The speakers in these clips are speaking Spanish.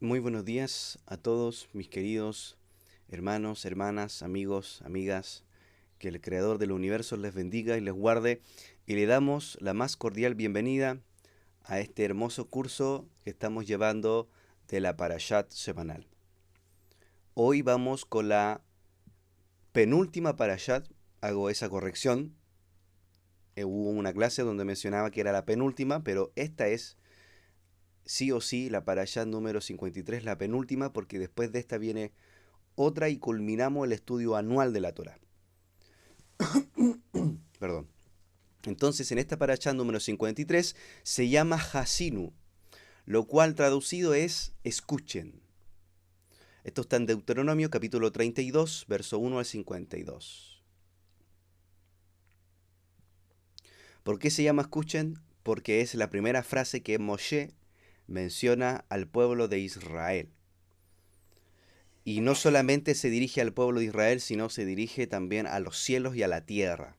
Muy buenos días a todos mis queridos hermanos, hermanas, amigos, amigas. Que el Creador del universo les bendiga y les guarde. Y le damos la más cordial bienvenida a este hermoso curso que estamos llevando de la Parashat semanal. Hoy vamos con la penúltima Parashat. Hago esa corrección. Hubo una clase donde mencionaba que era la penúltima, pero esta es sí o sí la Parashat número 53, la penúltima, porque después de esta viene otra y culminamos el estudio anual de la Torá. Perdón. Entonces, en esta parashá número 53 se llama Hasinu, lo cual traducido es escuchen. Esto está en Deuteronomio capítulo 32, verso 1 al 52. ¿Por qué se llama escuchen? Porque es la primera frase que Moshe menciona al pueblo de Israel. Y no solamente se dirige al pueblo de Israel, sino se dirige también a los cielos y a la tierra.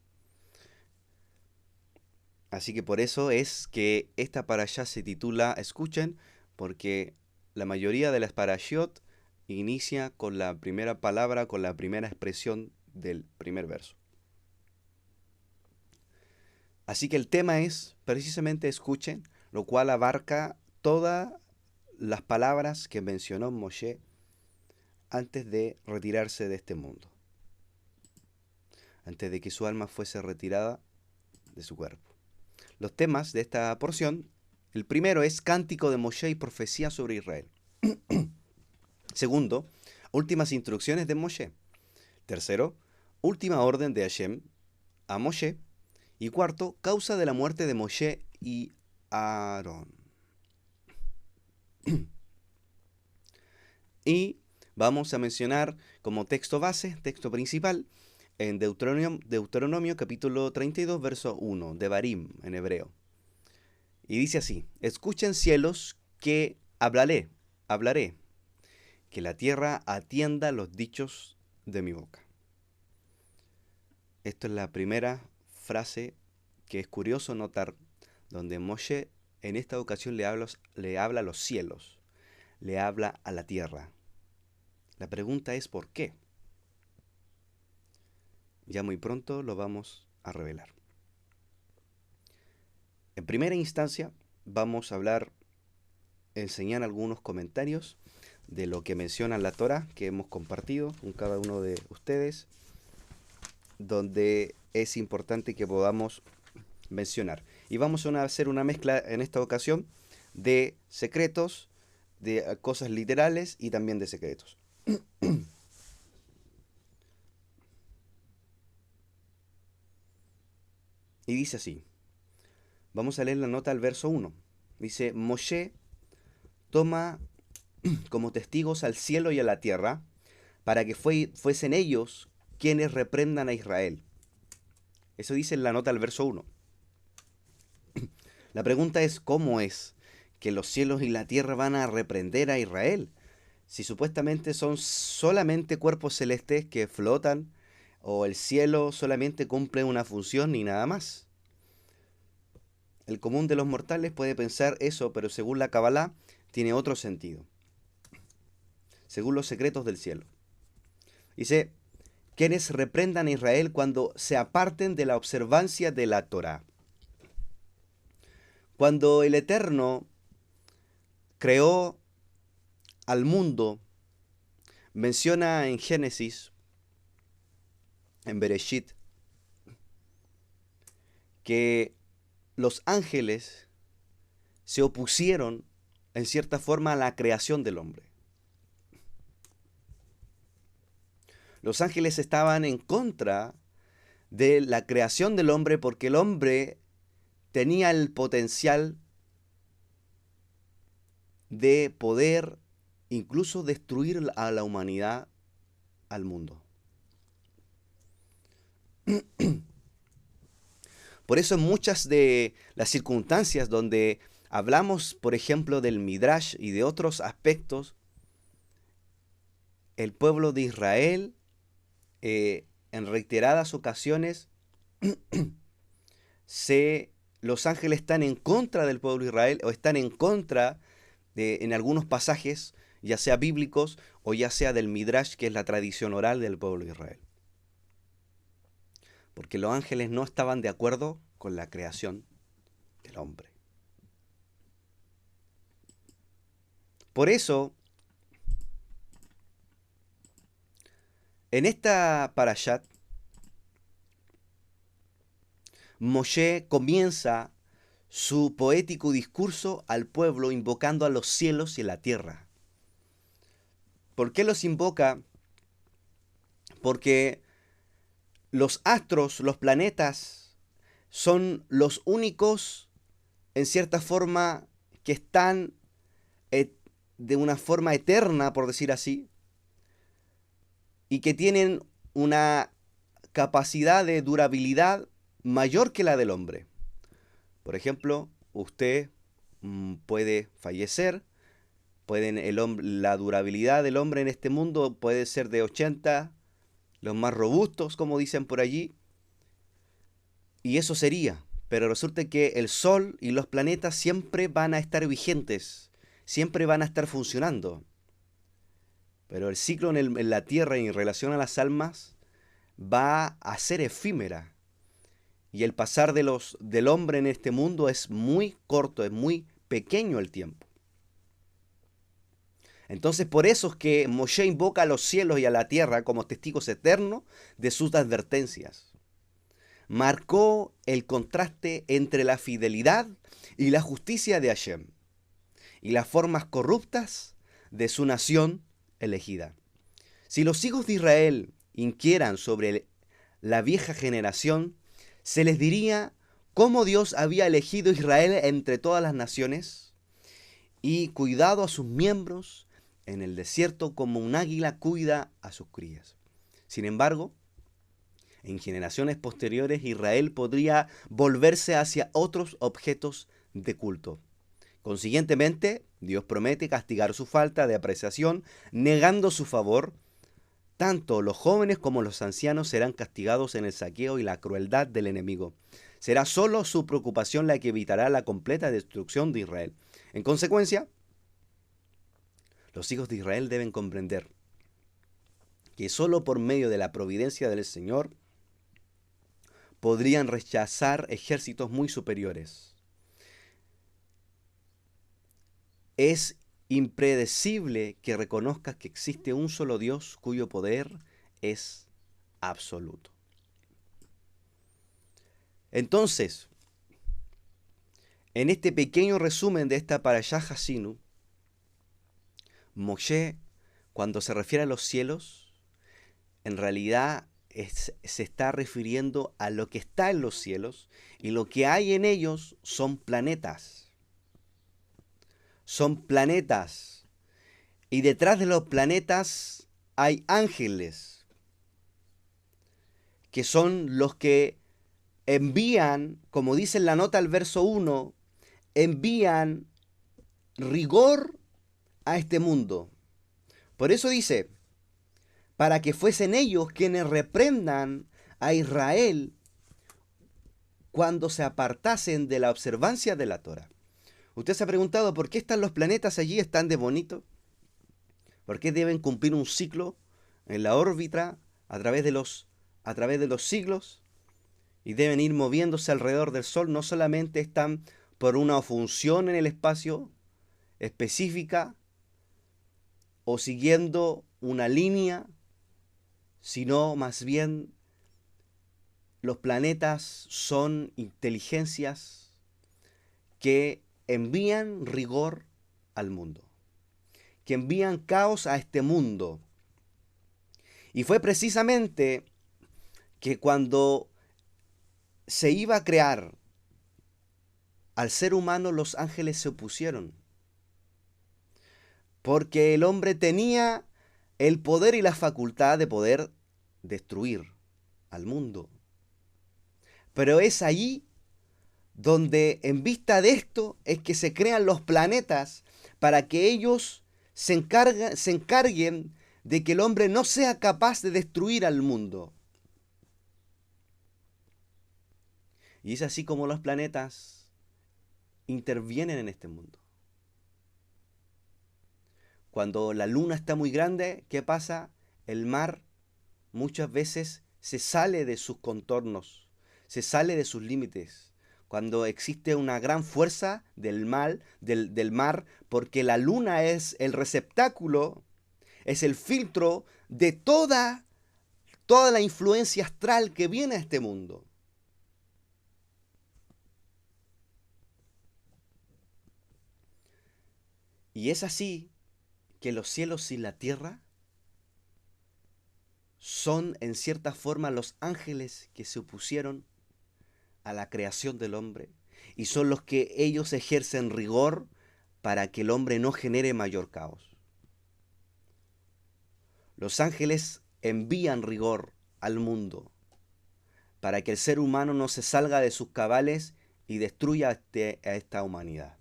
Así que por eso es que esta parashá se titula Escuchen, porque la mayoría de las parashiot inicia con la primera palabra, con la primera expresión del primer verso. Así que el tema es precisamente escuchen, lo cual abarca todas las palabras que mencionó Moshe antes de retirarse de este mundo, antes de que su alma fuese retirada de su cuerpo. Los temas de esta porción, el primero es Cántico de Moshe y profecía sobre Israel. Segundo, últimas instrucciones de Moshe. Tercero, última orden de Hashem a Moshe. Y cuarto, causa de la muerte de Moshe y Aarón. Y vamos a mencionar como texto base, texto principal, en Deuteronomio capítulo 32, verso 1, Devarim en hebreo. Y dice así: escuchen cielos que hablaré, que la tierra atienda los dichos de mi boca. Esto es la primera frase que es curioso notar, donde Moshe en esta ocasión le habla a los cielos, le habla a la tierra. La pregunta es ¿por qué? Ya muy pronto lo vamos a revelar. En primera instancia vamos a enseñar algunos comentarios de lo que menciona la Torá que hemos compartido con cada uno de ustedes, donde es importante que podamos mencionar. Y vamos a hacer una mezcla en esta ocasión de secretos, de cosas literales y también de secretos. Y dice así, vamos a leer la nota al verso 1. Dice, Moshe toma como testigos al cielo y a la tierra, para que fuesen ellos quienes reprendan a Israel. Eso dice en la nota al verso 1. La pregunta es, ¿cómo es que los cielos y la tierra van a reprender a Israel? Si supuestamente son solamente cuerpos celestes que flotan, o el cielo solamente cumple una función y nada más. El común de los mortales puede pensar eso, pero según la Kabbalah tiene otro sentido. Según los secretos del cielo. Dice, quienes reprendan a Israel cuando se aparten de la observancia de la Torá. Cuando el Eterno creó al mundo, menciona en Génesis, en Bereshit, que los ángeles se opusieron en cierta forma a la creación del hombre. Los ángeles estaban en contra de la creación del hombre porque el hombre tenía el potencial de poder incluso destruir a la humanidad, al mundo. Por eso en muchas de las circunstancias donde hablamos, por ejemplo, del Midrash y de otros aspectos, el pueblo de Israel, en reiteradas ocasiones, los ángeles están en contra del pueblo de Israel o están en contra en algunos pasajes, ya sea bíblicos o ya sea del Midrash, que es la tradición oral del pueblo de Israel. Porque los ángeles no estaban de acuerdo con la creación del hombre. Por eso, en esta parashat, Moshe comienza su poético discurso al pueblo invocando a los cielos y a la tierra. ¿Por qué los invoca? Porque los astros, los planetas, son los únicos, en cierta forma, que están de una forma eterna, por decir así, y que tienen una capacidad de durabilidad mayor que la del hombre. Por ejemplo, usted puede fallecer, la durabilidad del hombre en este mundo puede ser de 80, los más robustos, como dicen por allí, y eso sería. Pero resulta que el Sol y los planetas siempre van a estar vigentes, siempre van a estar funcionando. Pero el ciclo en la Tierra en relación a las almas va a ser efímera. Y el pasar del hombre en este mundo es muy corto, es muy pequeño el tiempo. Entonces por eso es que Moshe invoca a los cielos y a la tierra como testigos eternos de sus advertencias. Marcó el contraste entre la fidelidad y la justicia de Hashem y las formas corruptas de su nación elegida. Si los hijos de Israel inquieran sobre la vieja generación, se les diría cómo Dios había elegido a Israel entre todas las naciones y cuidado a sus miembros en el desierto como un águila cuida a sus crías. Sin embargo, en generaciones posteriores Israel podría volverse hacia otros objetos de culto. Consiguientemente, Dios promete castigar su falta de apreciación, negando su favor. Tanto los jóvenes como los ancianos serán castigados en el saqueo y la crueldad del enemigo. Será solo su preocupación la que evitará la completa destrucción de Israel. En consecuencia, los hijos de Israel deben comprender que solo por medio de la providencia del Señor podrían rechazar ejércitos muy superiores. Es impredecible que reconozcas que existe un solo Dios cuyo poder es absoluto. Entonces, en este pequeño resumen de esta Parashá Hasinu, Moshe, cuando se refiere a los cielos, en realidad se está refiriendo a lo que está en los cielos, y lo que hay en ellos son planetas. Son planetas. Y detrás de los planetas hay ángeles, que son los que envían, como dice en la nota al verso 1, envían rigor a este mundo. Por eso dice, para que fuesen ellos quienes reprendan a Israel cuando se apartasen de la observancia de la Torah. ¿Usted se ha preguntado por qué están los planetas allí, están de bonito? ¿Por qué deben cumplir un ciclo en la órbita a través de los siglos? Y deben ir moviéndose alrededor del Sol. No solamente están por una función en el espacio específica o siguiendo una línea, sino más bien los planetas son inteligencias que envían rigor al mundo, que envían caos a este mundo. Y fue precisamente que cuando se iba a crear al ser humano, los ángeles se opusieron, porque el hombre tenía el poder y la facultad de poder destruir al mundo. Pero es allí donde, en vista de esto, es que se crean los planetas para que ellos se encarguen de que el hombre no sea capaz de destruir al mundo. Y es así como los planetas intervienen en este mundo. Cuando la luna está muy grande, ¿qué pasa? El mar muchas veces se sale de sus contornos, se sale de sus límites. Cuando existe una gran fuerza del mar, porque la luna es el receptáculo, es el filtro de toda la influencia astral que viene a este mundo. Y es así que los cielos y la tierra son en cierta forma los ángeles que se opusieron a la creación del hombre y son los que ellos ejercen rigor para que el hombre no genere mayor caos. Los ángeles envían rigor al mundo para que el ser humano no se salga de sus cabales y destruya a esta humanidad.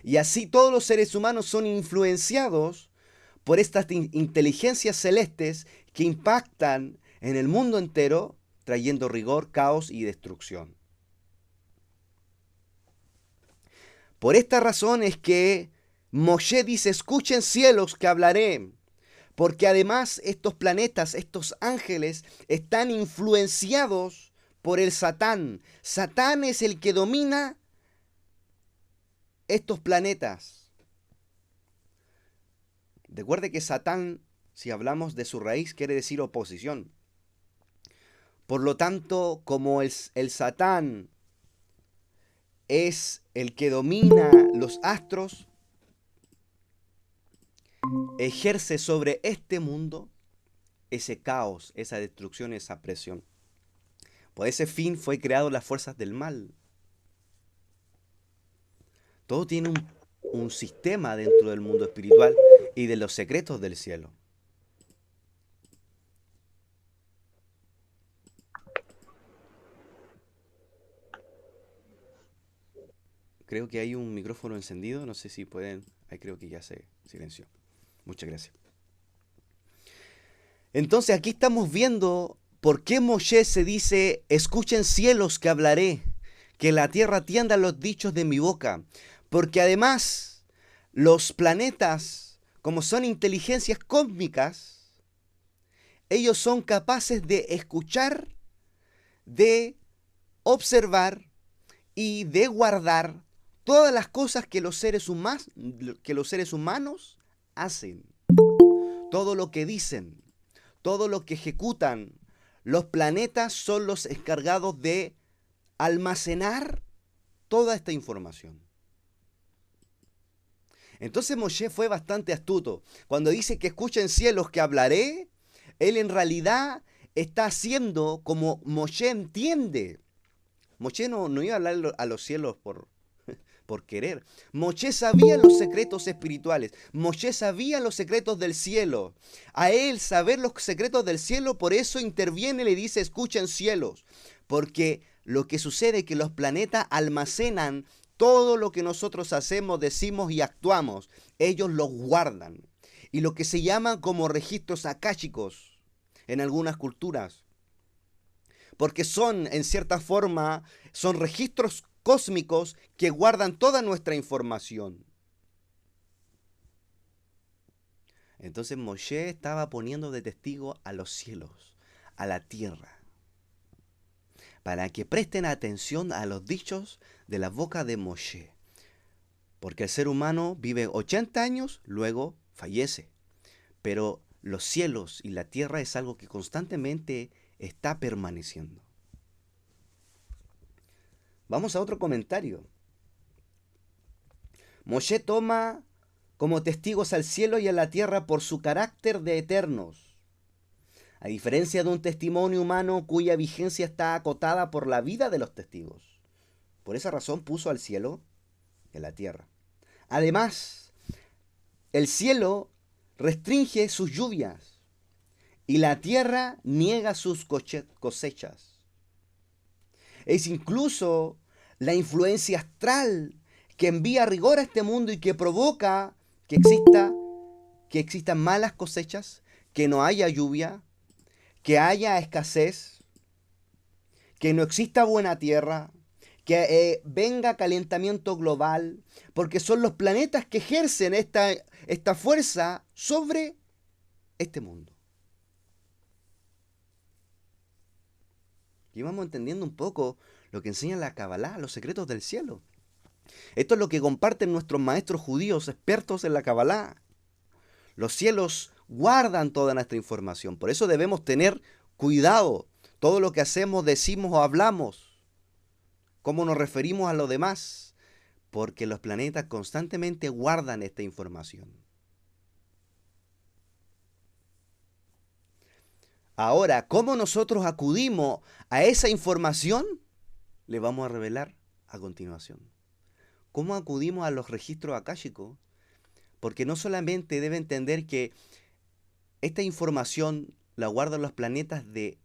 Y así todos los seres humanos son influenciados por estas inteligencias celestes que impactan en el mundo entero, trayendo rigor, caos y destrucción. Por esta razón es que Moshe dice, escuchen cielos que hablaré, porque además estos planetas, estos ángeles, están influenciados por el Satán. Satán es el que domina estos planetas. Recuerde que Satán, si hablamos de su raíz, quiere decir oposición. Por lo tanto, como el Satán es el que domina los astros, ejerce sobre este mundo ese caos, esa destrucción, esa presión. Por ese fin fue creado las fuerzas del mal. Todo tiene un sistema dentro del mundo espiritual y de los secretos del cielo. Creo que hay un micrófono encendido, no sé si pueden, ahí creo que ya se silenció. Muchas gracias. Entonces aquí estamos viendo por qué Moshe se dice, escuchen cielos que hablaré, que la tierra atienda los dichos de mi boca. Porque además los planetas, como son inteligencias cósmicas, ellos son capaces de escuchar, de observar y de guardar todas las cosas que los seres humanos hacen. Todo lo que dicen, todo lo que ejecutan. Los planetas son los encargados de almacenar toda esta información. Entonces Moshe fue bastante astuto. Cuando dice que escuchen cielos que hablaré, él en realidad está haciendo como Moshe entiende. Moshe no iba a hablar a los cielos por querer. Moshe sabía los secretos espirituales. Moshe sabía los secretos del cielo. A él saber los secretos del cielo, por eso interviene y le dice, escuchen cielos. Porque lo que sucede es que los planetas almacenan todo lo que nosotros hacemos, decimos y actuamos. Ellos los guardan. Y lo que se llaman como registros akáshicos en algunas culturas. Porque son, en cierta forma, son registros cósmicos que guardan toda nuestra información. Entonces Moshe estaba poniendo de testigo a los cielos, a la tierra, para que presten atención a los dichos de la boca de Moshe. Porque el ser humano vive 80 años, luego fallece. Pero los cielos y la tierra es algo que constantemente está permaneciendo. Vamos a otro comentario. Moshe toma como testigos al cielo y a la tierra por su carácter de eternos, a diferencia de un testimonio humano cuya vigencia está acotada por la vida de los testigos. Por esa razón puso al cielo y a la tierra. Además, el cielo restringe sus lluvias y la tierra niega sus cosechas. Es incluso la influencia astral que envía rigor a este mundo y que provoca que existan malas cosechas, que no haya lluvia, que haya escasez, que no exista buena tierra, que venga calentamiento global, porque son los planetas que ejercen esta fuerza sobre este mundo. Y vamos entendiendo un poco lo que enseña la Kabbalah, los secretos del cielo. Esto es lo que comparten nuestros maestros judíos expertos en la Kabbalah. Los cielos guardan toda nuestra información, por eso debemos tener cuidado. Todo lo que hacemos, decimos o hablamos, cómo nos referimos a los demás, porque los planetas constantemente guardan esta información. Ahora, ¿cómo nosotros acudimos a esa información? Le vamos a revelar a continuación. ¿Cómo acudimos a los registros akáshicos? Porque no solamente debe entender que esta información la guardan los planetas de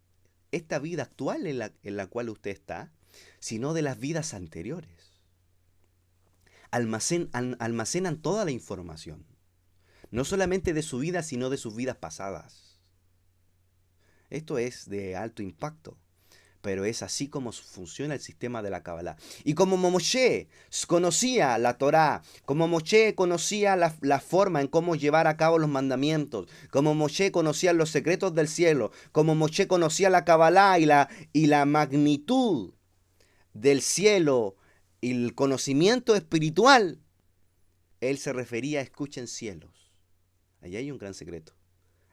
esta vida actual en la cual usted está, sino de las vidas anteriores. Almacenan toda la información, no solamente de su vida, sino de sus vidas pasadas. Esto es de alto impacto, pero es así como funciona el sistema de la Kabbalah. Y como Moshe conocía la Torá, como Moshe conocía la forma en cómo llevar a cabo los mandamientos, como Moshe conocía los secretos del cielo, como Moshe conocía la Kabbalah y la magnitud del cielo y el conocimiento espiritual, él se refería a escuchen cielos. Allí hay un gran secreto.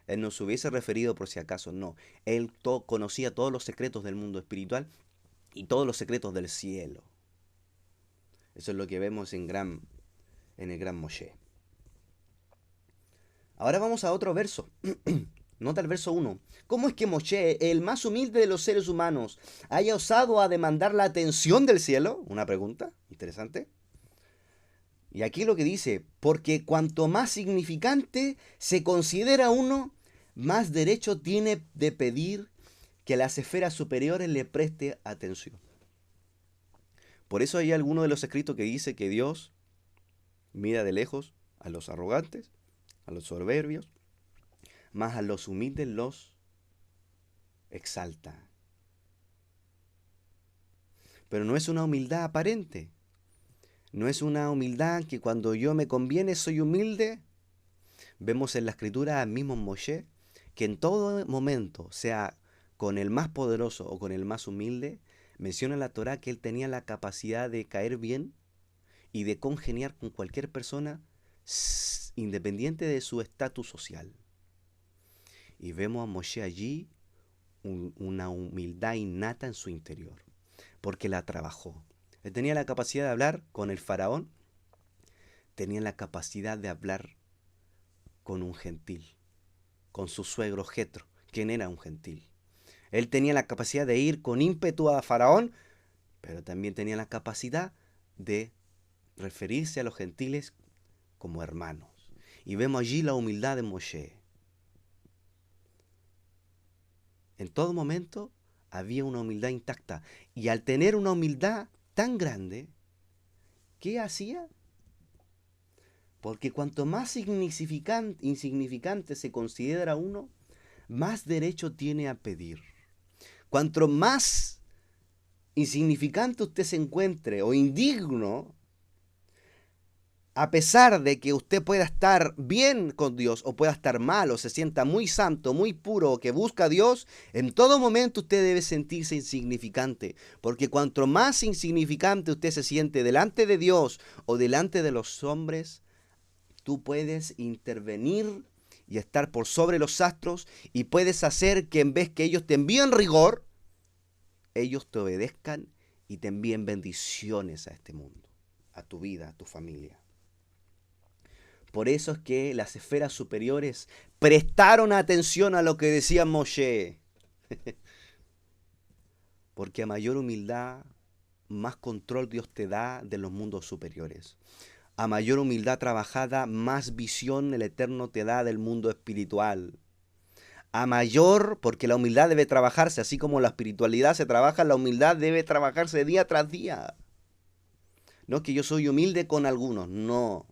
Él no se hubiese referido por si acaso, no. Él conocía todos los secretos del mundo espiritual y todos los secretos del cielo. Eso es lo que vemos en el gran Moshe. Ahora vamos a otro verso. Nota el verso 1. ¿Cómo es que Moshe, el más humilde de los seres humanos, haya osado a demandar la atención del cielo? Una pregunta interesante. Y aquí lo que dice, porque cuanto más significante se considera uno, más derecho tiene de pedir que las esferas superiores le preste atención. Por eso hay alguno de los escritos que dice que Dios mira de lejos a los arrogantes, a los soberbios, más a los humildes los exalta. Pero no es una humildad aparente. No es una humildad que cuando yo me conviene soy humilde. Vemos en la escritura al mismo Moshe que en todo momento, sea con el más poderoso o con el más humilde, menciona la Torá que él tenía la capacidad de caer bien y de congeniar con cualquier persona independiente de su estatus social. Y vemos a Moshe allí una humildad innata en su interior, porque la trabajó. Él tenía la capacidad de hablar con el faraón, tenía la capacidad de hablar con un gentil, con su suegro Jetro, quien era un gentil. Él tenía la capacidad de ir con ímpetu a faraón, pero también tenía la capacidad de referirse a los gentiles como hermanos. Y vemos allí la humildad de Moshe. En todo momento había una humildad intacta. Y al tener una humildad tan grande, ¿qué hacía? Porque cuanto más insignificante se considera uno, más derecho tiene a pedir. Cuanto más insignificante usted se encuentre o indigno, a pesar de que usted pueda estar bien con Dios o pueda estar mal o se sienta muy santo, muy puro o que busca a Dios, en todo momento usted debe sentirse insignificante. Porque cuanto más insignificante usted se siente delante de Dios o delante de los hombres, tú puedes intervenir y estar por sobre los astros y puedes hacer que en vez que ellos te envíen rigor, ellos te obedezcan y te envíen bendiciones a este mundo, a tu vida, a tu familia. Por eso es que las esferas superiores prestaron atención a lo que decía Moshe. Porque a mayor humildad, más control Dios te da de los mundos superiores. A mayor humildad trabajada, más visión el Eterno te da del mundo espiritual. A mayor, porque la humildad debe trabajarse, así como la espiritualidad se trabaja, la humildad debe trabajarse día tras día. No es que yo soy humilde con algunos, no.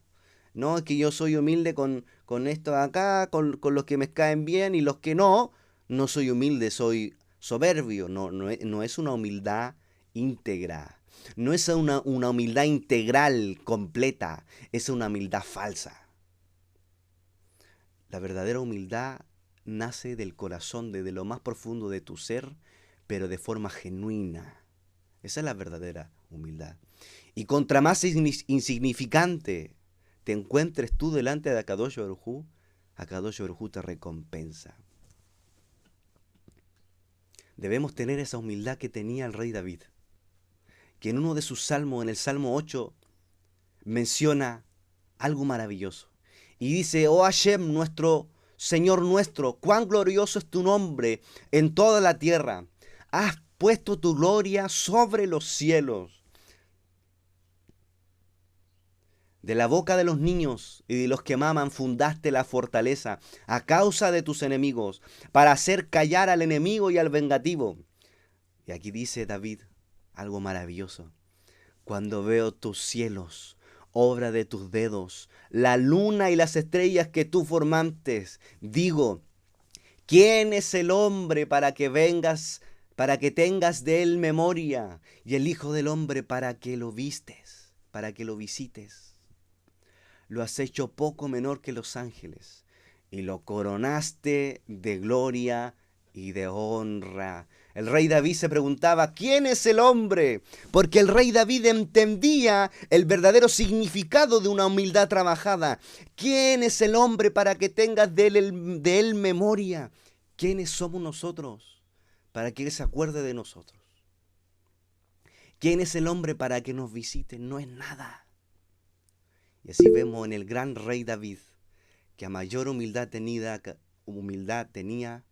No es que yo soy humilde con esto de acá, con los que me caen bien y los que no. No soy humilde, soy soberbio. No es una humildad íntegra. No es una humildad integral, completa, es una humildad falsa. La verdadera humildad nace del corazón, desde lo más profundo de tu ser, pero de forma genuina. Esa es la verdadera humildad. Y contra más insignificante te encuentres tú delante de Akadosh Baruj Hu te recompensa. Debemos tener esa humildad que tenía el rey David, que en uno de sus salmos, en el Salmo 8, menciona algo maravilloso. Y dice: oh Hashem, nuestro Señor nuestro, cuán glorioso es tu nombre en toda la tierra. Has puesto tu gloria sobre los cielos. De la boca de los niños y de los que maman fundaste la fortaleza a causa de tus enemigos, para hacer callar al enemigo y al vengativo. Y aquí dice David algo maravilloso: cuando veo tus cielos, obra de tus dedos, la luna y las estrellas que tú formaste, digo, ¿quién es el hombre para que vengas, para que tengas de él memoria, y el Hijo del Hombre para que lo vistes, para que lo visites? Lo has hecho poco menor que los ángeles, y lo coronaste de gloria y de honra. El rey David se preguntaba: ¿quién es el hombre? Porque el rey David entendía el verdadero significado de una humildad trabajada. ¿Quién es el hombre para que tengas de él memoria? ¿Quiénes somos nosotros para que él se acuerde de nosotros? ¿Quién es el hombre para que nos visite? No es nada. Y así vemos en el gran rey David que a mayor humildad tenía,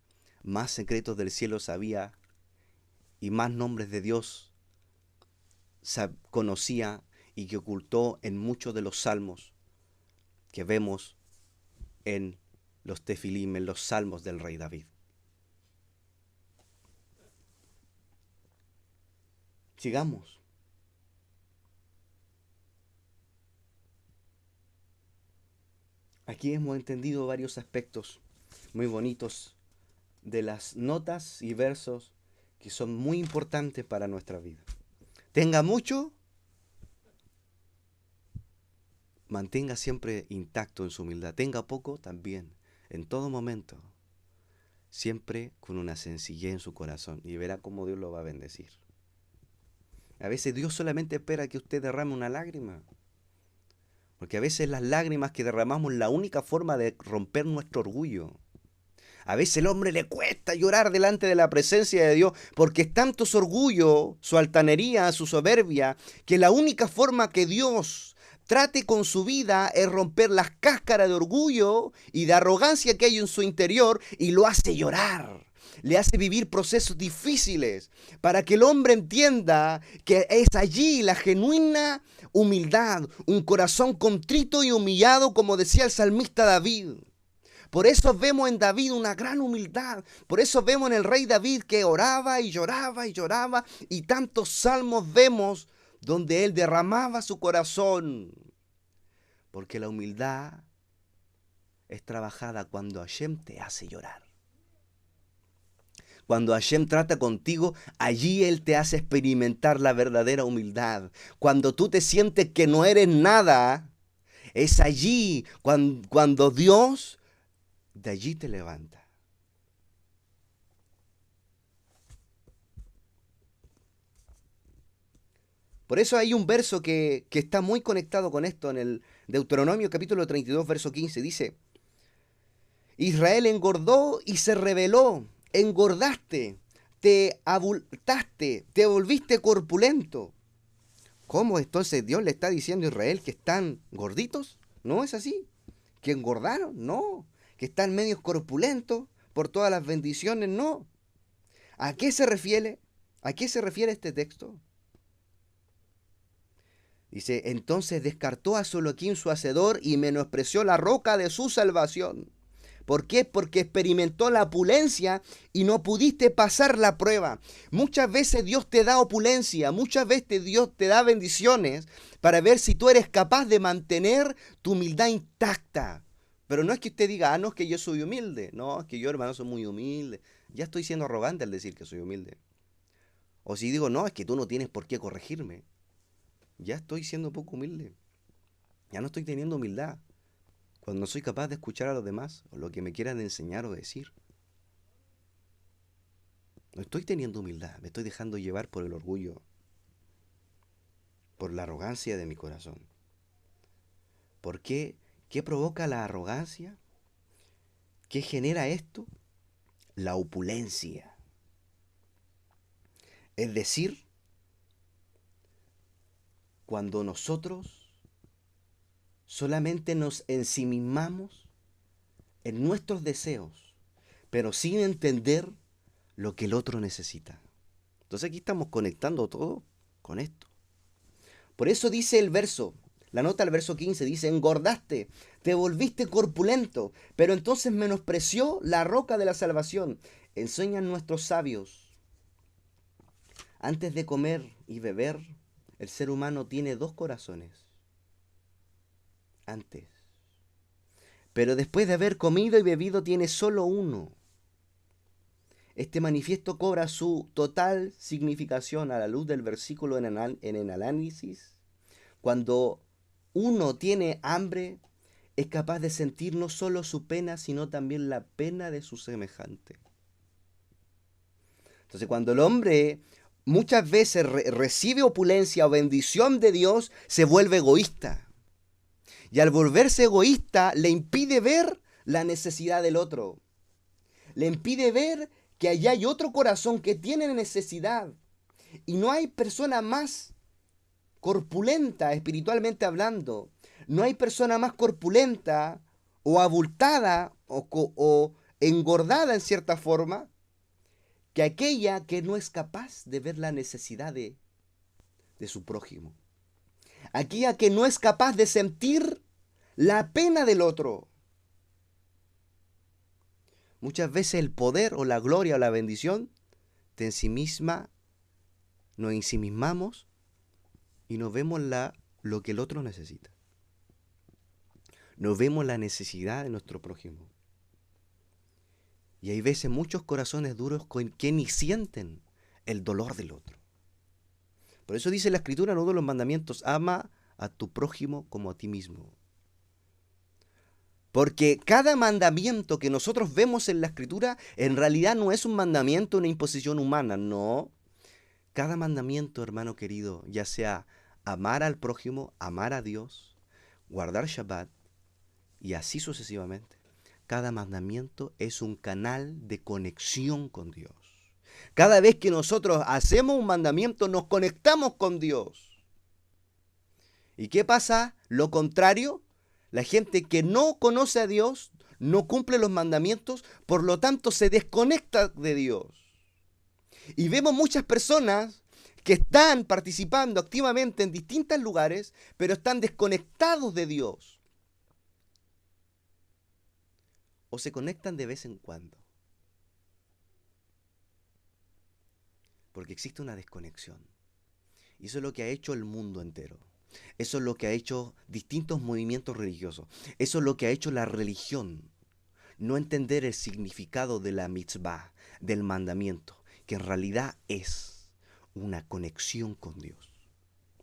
más secretos del cielo sabía y más nombres de Dios conocía, y que ocultó en muchos de los salmos que vemos en los tefilim, en los salmos del rey David. Sigamos. Aquí hemos entendido varios aspectos muy bonitos de las notas y versos que son muy importantes para nuestra vida. Tenga mucho, mantenga siempre intacto en su humildad. Tenga poco también, en todo momento, siempre con una sencillez en su corazón, y verá cómo Dios lo va a bendecir. A veces Dios solamente espera que usted derrame una lágrima, porque a veces las lágrimas que derramamos es la única forma de romper nuestro orgullo. A veces al hombre le cuesta llorar delante de la presencia de Dios porque es tanto su orgullo, su altanería, su soberbia, que la única forma que Dios trate con su vida es romper las cáscaras de orgullo y de arrogancia que hay en su interior, y lo hace llorar. Le hace vivir procesos difíciles para que el hombre entienda que es allí la genuina humildad, un corazón contrito y humillado, como decía el salmista David. Por eso vemos en David una gran humildad. Por eso vemos en el rey David que oraba y lloraba y lloraba, y tantos salmos vemos donde él derramaba su corazón. Porque la humildad es trabajada cuando Hashem te hace llorar. Cuando Hashem trata contigo, allí Él te hace experimentar la verdadera humildad. Cuando tú te sientes que no eres nada, es allí cuando Dios de allí te levanta. Por eso hay un verso que está muy conectado con esto en el Deuteronomio capítulo 32, verso 15. Dice: Israel engordó y se rebeló. Engordaste, te abultaste, te volviste corpulento. ¿Cómo entonces Dios le está diciendo a Israel que están gorditos? No es así. ¿Que engordaron? No. ¿Que están medios corpulentos por todas las bendiciones? No. ¿A qué se refiere? ¿A qué se refiere este texto? Dice: entonces descartó a Soloquín su hacedor y menospreció la roca de su salvación. ¿Por qué? Porque experimentó la opulencia y no pudiste pasar la prueba. Muchas veces Dios te da opulencia, muchas veces Dios te da bendiciones para ver si tú eres capaz de mantener tu humildad intacta. Pero no es que usted diga: no, es que yo soy humilde. No, es que yo, hermano, soy muy humilde. Ya estoy siendo arrogante al decir que soy humilde. O si digo: no, es que tú no tienes por qué corregirme. ya estoy siendo poco humilde. Ya no estoy teniendo humildad cuando no soy capaz de escuchar a los demás o lo que me quieran enseñar o decir. No estoy teniendo humildad, me estoy dejando llevar por el orgullo, por la arrogancia de mi corazón. ¿Por qué? ¿Qué provoca la arrogancia? ¿Qué genera esto? La opulencia. Es decir, cuando nosotros solamente nos ensimismamos en nuestros deseos, pero sin entender lo que el otro necesita. Entonces aquí estamos conectando todo con esto. Por eso dice el verso, la nota del verso 15, dice, engordaste, te volviste corpulento, pero entonces menospreció la roca de la salvación. Enseñan nuestros sabios. Antes de comer y beber, el ser humano tiene dos corazones. Antes. Pero después de haber comido y bebido tiene solo uno. Este manifiesto cobra su total significación a la luz del versículo en el análisis. Cuando uno tiene hambre, es capaz de sentir no solo su pena, sino también la pena de su semejante. Entonces, cuando el hombre muchas veces recibe opulencia o bendición de Dios, se vuelve egoísta. Y al volverse egoísta, le impide ver la necesidad del otro. Le impide ver que allá hay otro corazón que tiene necesidad. Y no hay persona más corpulenta, espiritualmente hablando. No hay persona más corpulenta o abultada o engordada en cierta forma que aquella que no es capaz de ver la necesidad de su prójimo. Aquella que no es capaz de sentir la pena del otro. Muchas veces el poder o la gloria o la bendición te ensimisma, nos ensimismamos y nos vemos lo que el otro necesita. Nos vemos la necesidad de nuestro prójimo. Y hay veces muchos corazones duros que ni sienten el dolor del otro. Por eso dice la Escritura en uno de los mandamientos, ama a tu prójimo como a ti mismo. Porque cada mandamiento que nosotros vemos en la Escritura en realidad no es un mandamiento, una imposición humana, no. Cada mandamiento, hermano querido, ya sea amar al prójimo, amar a Dios, guardar Shabbat y así sucesivamente, cada mandamiento es un canal de conexión con Dios. Cada vez que nosotros hacemos un mandamiento, nos conectamos con Dios. ¿Y qué pasa? Lo contrario, la gente que no conoce a Dios, no cumple los mandamientos, por lo tanto se desconecta de Dios. Y vemos muchas personas que están participando activamente en distintos lugares, pero están desconectados de Dios. O se conectan de vez en cuando. Porque existe una desconexión. Y eso es lo que ha hecho el mundo entero. Eso es lo que ha hecho distintos movimientos religiosos. Eso es lo que ha hecho la religión. No entender el significado de la mitzvah, del mandamiento, que en realidad es una conexión con Dios.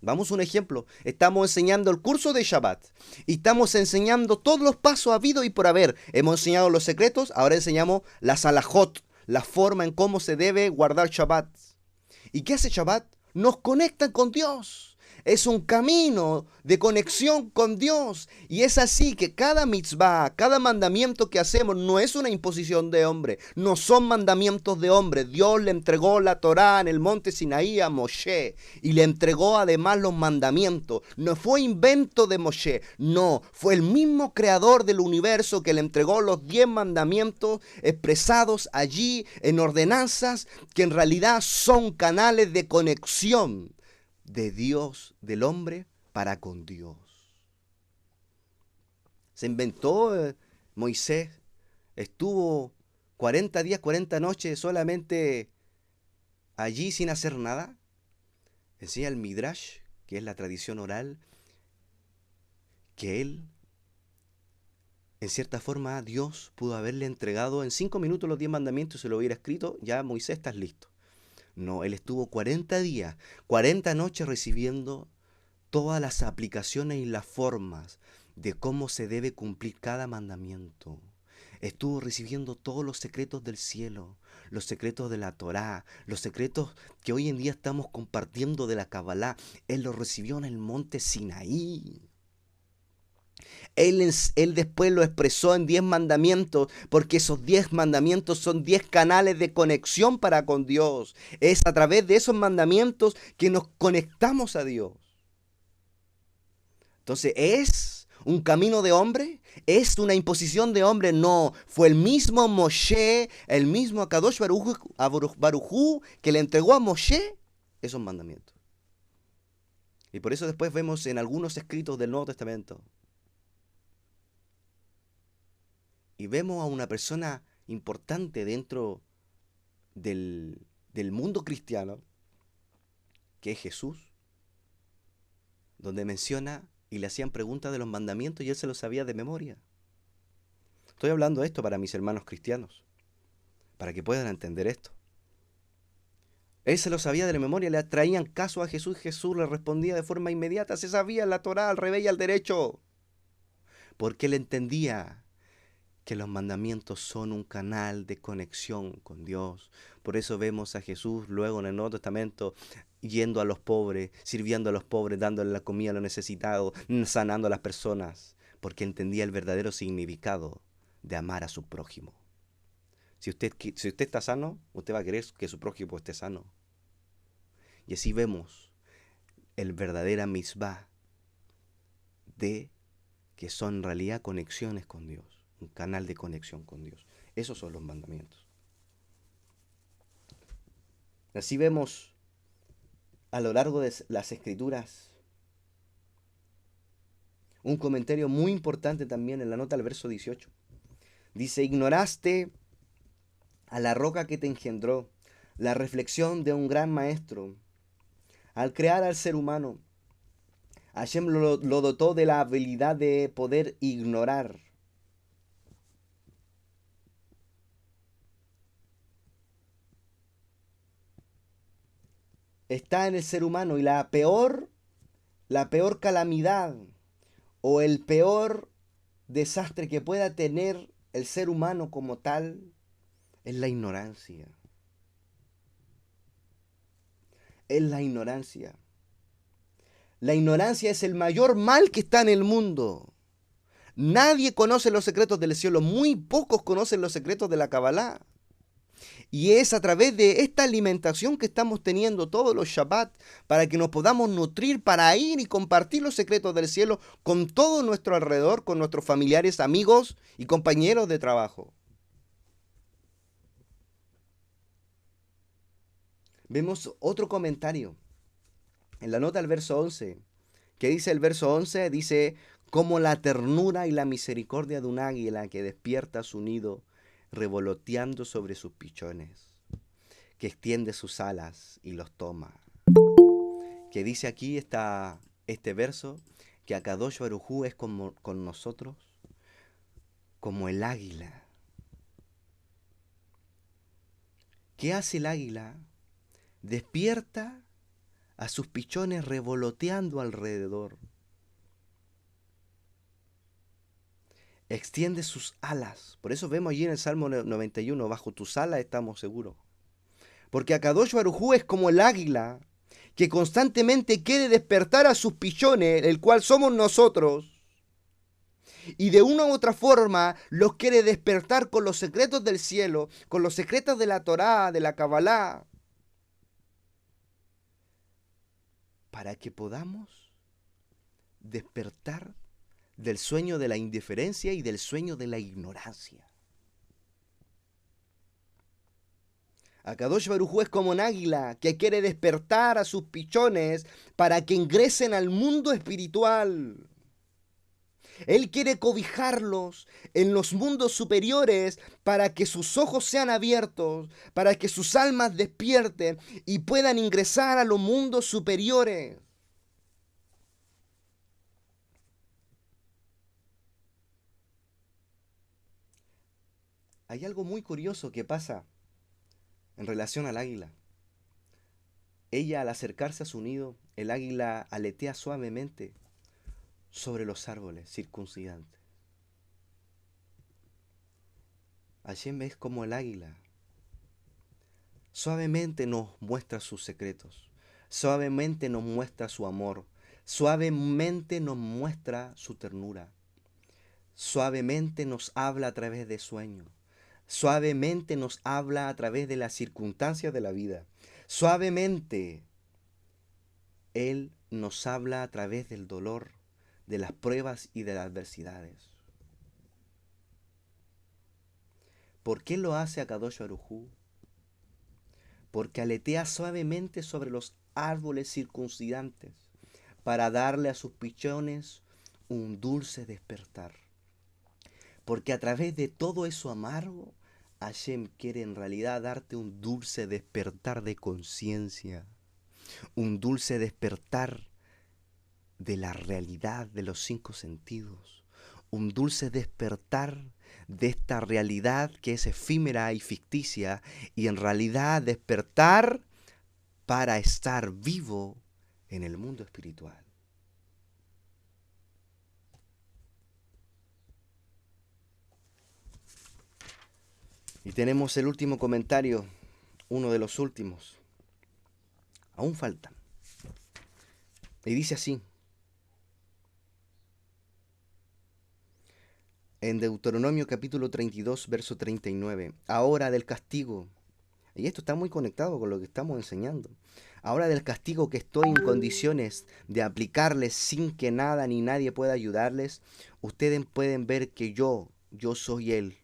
Vamos a un ejemplo. Estamos enseñando el curso de Shabbat y estamos enseñando todos los pasos habidos y por haber. Hemos enseñado los secretos, ahora enseñamos las halajot, la forma en cómo se debe guardar Shabbat. ¿Y qué hace Shabbat? Nos conecta con Dios. Es un camino de conexión con Dios. Y es así que cada mitzvah, cada mandamiento que hacemos no es una imposición de hombre. No son mandamientos de hombre. Dios le entregó la Torá en el monte Sinaí a Moshe. Y le entregó además los mandamientos. No fue invento de Moshe. No, fue el mismo creador del universo que le entregó los 10 mandamientos expresados allí en ordenanzas que en realidad son canales de conexión de Dios, del hombre, para con Dios. Se inventó Moisés, estuvo 40 días, 40 noches solamente allí sin hacer nada. Decía el Midrash, que es la tradición oral, que él, en cierta forma, Dios pudo haberle entregado en 5 minutos los 10 mandamientos y se lo hubiera escrito, ya Moisés, estás listo. No, él estuvo 40 días, 40 noches recibiendo todas las aplicaciones y las formas de cómo se debe cumplir cada mandamiento. Estuvo recibiendo todos los secretos del cielo, los secretos de la Torá, los secretos que hoy en día estamos compartiendo de la Kabbalah. Él los recibió en el monte Sinaí. Él después lo expresó en 10 mandamientos, porque esos 10 mandamientos son 10 canales de conexión para con Dios. Es a través de esos mandamientos que nos conectamos a Dios. Entonces, ¿es un camino de hombre? ¿Es una imposición de hombre? No, fue el mismo Moshe, el mismo Akadosh Barujú que le entregó a Moshe esos mandamientos. Y por eso después vemos en algunos escritos del Nuevo Testamento, y vemos a una persona importante dentro del mundo cristiano, que es Jesús, donde menciona y le hacían preguntas de los mandamientos y él se los sabía de memoria. Estoy hablando de esto para mis hermanos cristianos, para que puedan entender esto. Él se lo sabía de la memoria, le traían caso a Jesús, Jesús le respondía de forma inmediata, se sabía la Torá al revés y al derecho, porque él entendía que los mandamientos son un canal de conexión con Dios. Por eso vemos a Jesús luego en el Nuevo Testamento yendo a los pobres, sirviendo a los pobres, dándole la comida a los necesitados, sanando a las personas, porque entendía el verdadero significado de amar a su prójimo. Si usted está sano, usted va a querer que su prójimo esté sano. Y así vemos el verdadera misbah de que son en realidad conexiones con Dios, un canal de conexión con Dios. Esos son los mandamientos. Así vemos a lo largo de las Escrituras un comentario muy importante también en la nota al verso 18. Dice, ignoraste a la roca que te engendró, la reflexión de un gran maestro. Al crear al ser humano, Hashem lo dotó de la habilidad de poder ignorar. Está en el ser humano y la peor calamidad o el peor desastre que pueda tener el ser humano como tal es la ignorancia. Es la ignorancia. La ignorancia es el mayor mal que está en el mundo. Nadie conoce los secretos del cielo, muy pocos conocen los secretos de la Kabbalah. Y es a través de esta alimentación que estamos teniendo todos los Shabbat para que nos podamos nutrir para ir y compartir los secretos del cielo con todo nuestro alrededor, con nuestros familiares, amigos y compañeros de trabajo. Vemos otro comentario en la nota del verso 11. ¿Qué dice el verso 11? Dice, como la ternura y la misericordia de un águila que despierta su nido revoloteando sobre sus pichones, que extiende sus alas y los toma. Que dice aquí este verso, que Akadosh Barujú es como con nosotros, como el águila. ¿Qué hace el águila? Despierta a sus pichones revoloteando alrededor. Extiende sus alas. Por eso vemos allí en el Salmo 91, bajo tus alas estamos seguros. Porque Akadosh Barujú es como el águila que constantemente quiere despertar a sus pichones, el cual somos nosotros, y de una u otra forma los quiere despertar con los secretos del cielo, con los secretos de la Torá, de la Kabbalah, para que podamos despertar del sueño de la indiferencia y del sueño de la ignorancia. Akadosh Barujú es como un águila que quiere despertar a sus pichones para que ingresen al mundo espiritual. Él quiere cobijarlos en los mundos superiores para que sus ojos sean abiertos, para que sus almas despierten y puedan ingresar a los mundos superiores. Hay algo muy curioso que pasa en relación al águila. Ella, al acercarse a su nido, el águila aletea suavemente sobre los árboles circundantes. Hashem es como el águila. Suavemente nos muestra sus secretos. Suavemente nos muestra su amor. Suavemente nos muestra su ternura. Suavemente nos habla a través de sueños. Suavemente nos habla a través de las circunstancias de la vida. Suavemente Él nos habla a través del dolor, de las pruebas y de las adversidades. ¿Por qué lo hace Akadosh Baruj Hu? Porque aletea suavemente sobre los árboles circundantes para darle a sus pichones un dulce despertar. Porque a través de todo eso amargo, Hashem quiere en realidad darte un dulce despertar de conciencia, un dulce despertar de la realidad de los 5 sentidos, un dulce despertar de esta realidad que es efímera y ficticia, y en realidad despertar para estar vivo en el mundo espiritual. Y tenemos el último comentario, uno de los últimos. Aún faltan. Y dice así: en Deuteronomio capítulo 32, verso 39, ahora del castigo, y esto está muy conectado con lo que estamos enseñando, ahora del castigo que estoy en condiciones de aplicarles sin que nada ni nadie pueda ayudarles, ustedes pueden ver que yo soy Él.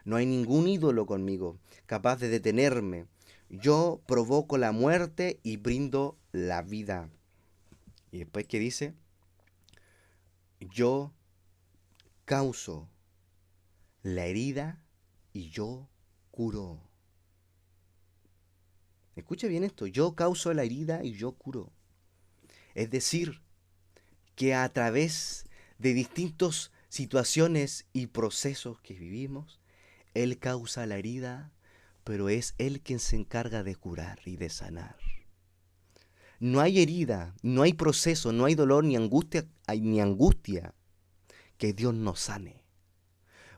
No hay ningún ídolo conmigo capaz de detenerme. Yo provoco la muerte y brindo la vida. Y después, ¿qué dice? Yo causo la herida y yo curo. Escuche bien esto, yo causo la herida y yo curo. Es decir, que a través de distintas situaciones y procesos que vivimos, Él causa la herida, pero es Él quien se encarga de curar y de sanar. No hay herida, no hay proceso, no hay dolor ni angustia que Dios no sane.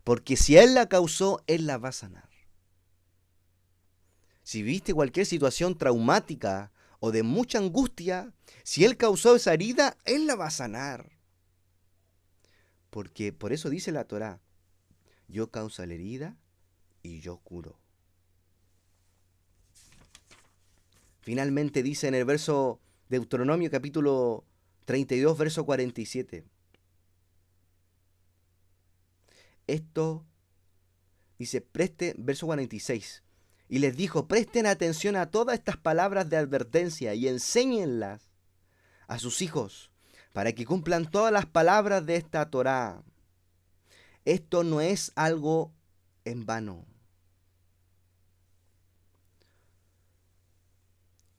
Porque si Él la causó, Él la va a sanar. Si viste cualquier situación traumática o de mucha angustia, si Él causó esa herida, Él la va a sanar. Porque por eso dice la Torá, yo causo la herida y yo curo. Finalmente dice en el verso Deuteronomio capítulo 32, verso 47. Esto dice, verso 46. Y les dijo, presten atención a todas estas palabras de advertencia y enséñenlas a sus hijos para que cumplan todas las palabras de esta Torá. Esto no es algo en vano.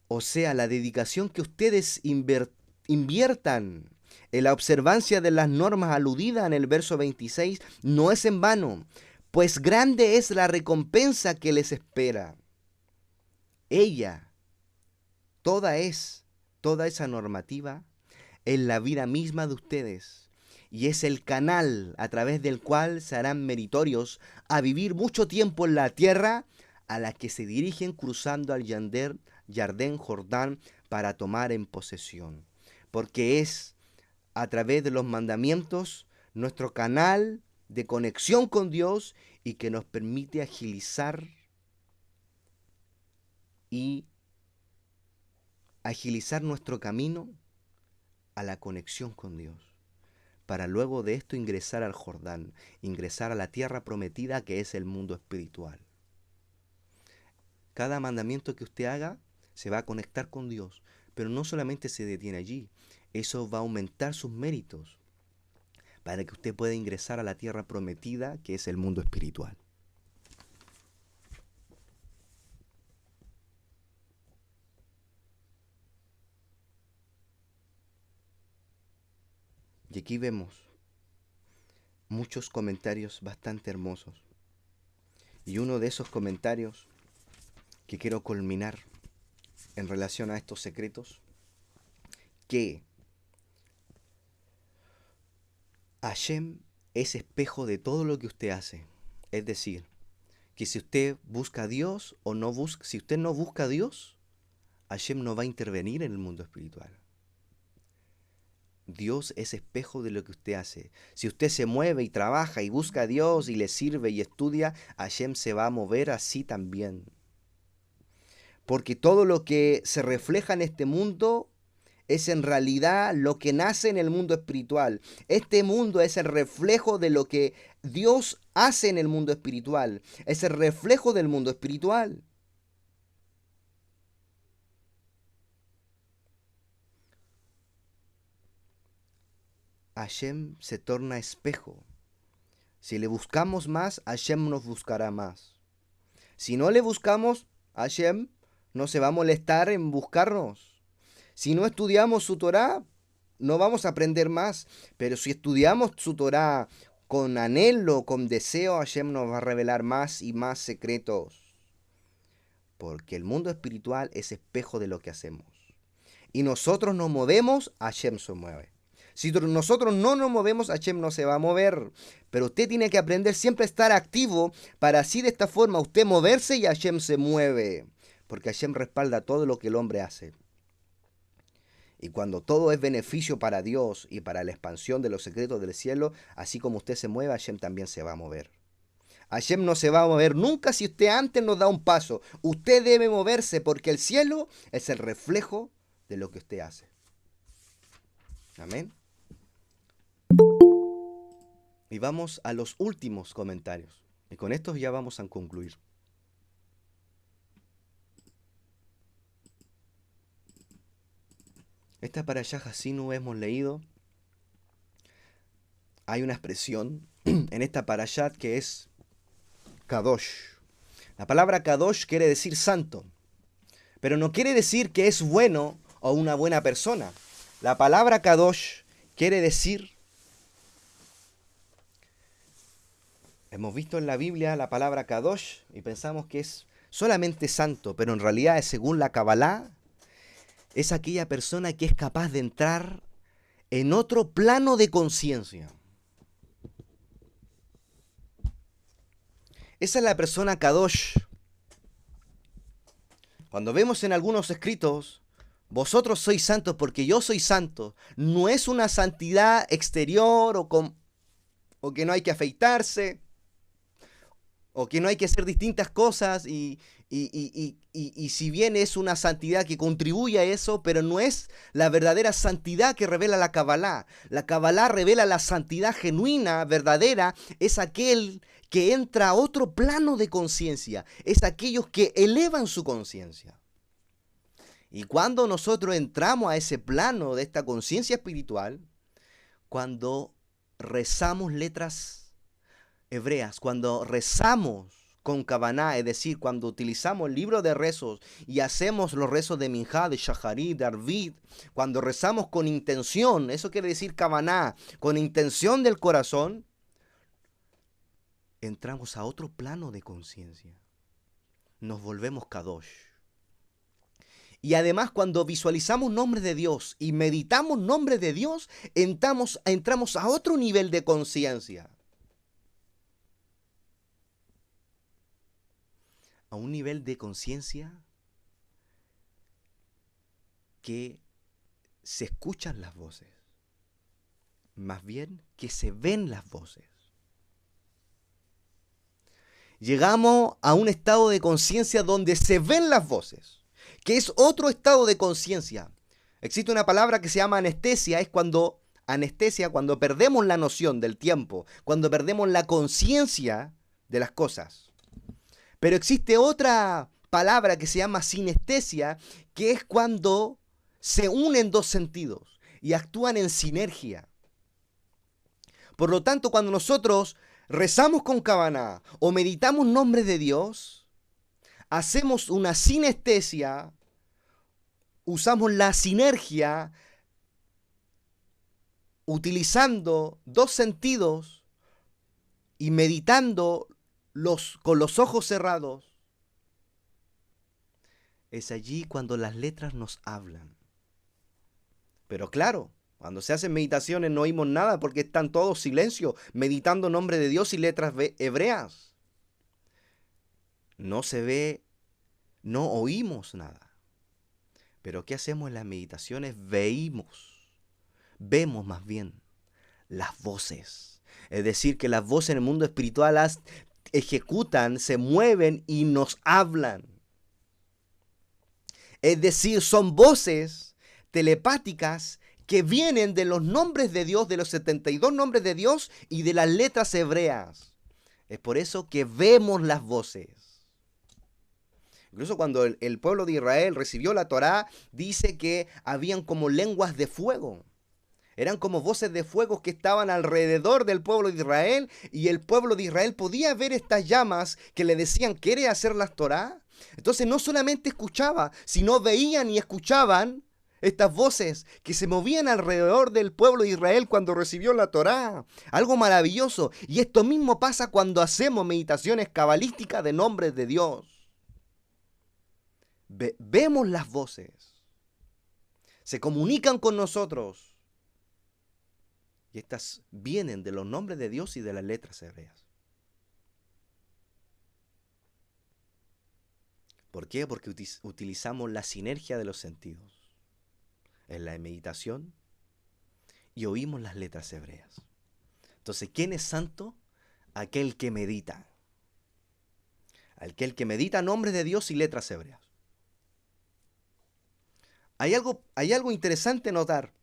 O sea, la dedicación que ustedes inviertan en la observancia de las normas aludidas en el verso 26 no es en vano, pues grande es la recompensa que les espera. Ella, toda esa normativa en la vida misma de ustedes, y es el canal a través del cual se harán meritorios a vivir mucho tiempo en la tierra a la que se dirigen cruzando al Jardín Jordán para tomar en posesión. Porque es a través de los mandamientos nuestro canal de conexión con Dios y que nos permite agilizar nuestro camino a la conexión con Dios, para luego de esto ingresar al Jordán, ingresar a la tierra prometida que es el mundo espiritual. Cada mandamiento que usted haga se va a conectar con Dios, pero no solamente se detiene allí, eso va a aumentar sus méritos para que usted pueda ingresar a la tierra prometida que es el mundo espiritual. Y aquí vemos muchos comentarios bastante hermosos. Y uno de esos comentarios que quiero culminar en relación a estos secretos, que Hashem es espejo de todo lo que usted hace. Es decir, que si usted busca a Dios o no busca, si usted no busca a Dios, Hashem no va a intervenir en el mundo espiritual. Dios es espejo de lo que usted hace. Si usted se mueve y trabaja y busca a Dios y le sirve y estudia, Hashem se va a mover así también. Porque todo lo que se refleja en este mundo es en realidad lo que nace en el mundo espiritual. Este mundo es el reflejo de lo que Dios hace en el mundo espiritual. Es el reflejo del mundo espiritual. Hashem se torna espejo. Si le buscamos más, Hashem nos buscará más. Si no le buscamos, Hashem no se va a molestar en buscarnos. Si no estudiamos su Torá, no vamos a aprender más. Pero si estudiamos su Torá con anhelo, con deseo, Hashem nos va a revelar más y más secretos. Porque el mundo espiritual es espejo de lo que hacemos. Y nosotros nos movemos, Hashem se mueve. Si nosotros no nos movemos, Hashem no se va a mover. Pero usted tiene que aprender siempre a estar activo para así de esta forma usted moverse y Hashem se mueve. Porque Hashem respalda todo lo que el hombre hace. Y cuando todo es beneficio para Dios y para la expansión de los secretos del cielo, así como usted se mueve, Hashem también se va a mover. Hashem no se va a mover nunca si usted antes nos da un paso. Usted debe moverse porque el cielo es el reflejo de lo que usted hace. Amén. Y vamos a los últimos comentarios. Y con estos ya vamos a concluir. Esta parashá Hasinu hemos leído. Hay una expresión en esta parashá que es Kadosh. La palabra Kadosh quiere decir santo. Pero no quiere decir que es bueno o una buena persona. La palabra Kadosh quiere decir... Hemos visto en la Biblia la palabra Kadosh y pensamos que es solamente santo, pero en realidad es, según la Kabbalah, es aquella persona que es capaz de entrar en otro plano de conciencia. Esa es la persona Kadosh. Cuando vemos en algunos escritos, vosotros sois santos porque yo soy santo, no es una santidad exterior o que no hay que afeitarse, o que no hay que hacer distintas cosas y si bien es una santidad que contribuye a eso, pero no es la verdadera santidad que revela la Kabbalah. La Kabbalah revela la santidad genuina, verdadera, es aquel que entra a otro plano de conciencia, es aquellos que elevan su conciencia. Y cuando nosotros entramos a ese plano de esta conciencia espiritual, cuando rezamos letras hebreas, cuando rezamos con Kavaná, es decir, cuando utilizamos el libro de rezos y hacemos los rezos de Minjá, de Shaharit, de Arvit, cuando rezamos con intención, eso quiere decir Kavaná, con intención del corazón, entramos a otro plano de conciencia. Nos volvemos Kadosh. Y además, cuando visualizamos nombres de Dios y meditamos nombres de Dios, entramos a otro nivel de conciencia. A un nivel de conciencia que se escuchan las voces, más bien que se ven las voces. Llegamos a un estado de conciencia donde se ven las voces, que es otro estado de conciencia. Existe una palabra que se llama anestesia, es cuando perdemos la noción del tiempo, cuando perdemos la conciencia de las cosas. Pero existe otra palabra que se llama sinestesia, que es cuando se unen dos sentidos y actúan en sinergia. Por lo tanto, cuando nosotros rezamos con Kavaná o meditamos nombres de Dios, hacemos una sinestesia, usamos la sinergia, utilizando dos sentidos y meditando con los ojos cerrados, es allí cuando las letras nos hablan. Pero claro, cuando se hacen meditaciones no oímos nada porque están todos silencio, meditando en nombre de Dios y letras hebreas. No se ve, no oímos nada. Pero ¿qué hacemos en las meditaciones? Vemos más bien las voces. Es decir, que las voces en el mundo espiritual ejecutan, se mueven y nos hablan. Es decir, son voces telepáticas que vienen de los nombres de Dios, de los 72 nombres de Dios y de las letras hebreas. Es por eso que vemos las voces. Incluso cuando el pueblo de Israel recibió la Torá, dice que habían como lenguas de fuego. Eran como voces de fuego que estaban alrededor del pueblo de Israel, y el pueblo de Israel podía ver estas llamas que le decían, ¿quiere hacer la Torá? Entonces no solamente escuchaba, sino veían y escuchaban estas voces que se movían alrededor del pueblo de Israel cuando recibió la Torá. Algo maravilloso. Y esto mismo pasa cuando hacemos meditaciones cabalísticas de nombres de Dios. Vemos las voces. Se comunican con nosotros. Y estas vienen de los nombres de Dios y de las letras hebreas. ¿Por qué? Porque utilizamos la sinergia de los sentidos en la meditación y oímos las letras hebreas. Entonces, ¿quién es santo? Aquel que medita. Aquel que medita nombres de Dios y letras hebreas. Hay algo interesante notar.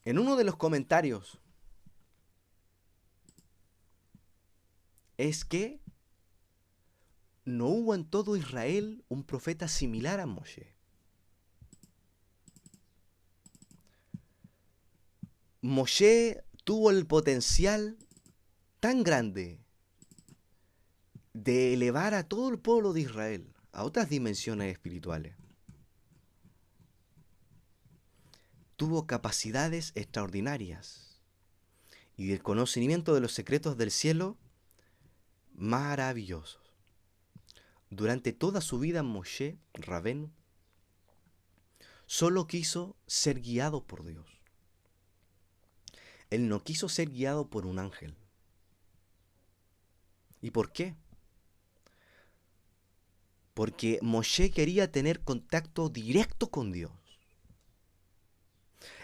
En uno de los comentarios es que no hubo en todo Israel un profeta similar a Moshe. Moshe tuvo el potencial tan grande de elevar a todo el pueblo de Israel a otras dimensiones espirituales. Tuvo capacidades extraordinarias y el conocimiento de los secretos del cielo maravillosos. Durante toda su vida Moshe Rabenu solo quiso ser guiado por Dios. Él no quiso ser guiado por un ángel. ¿Y por qué? Porque Moshe quería tener contacto directo con Dios.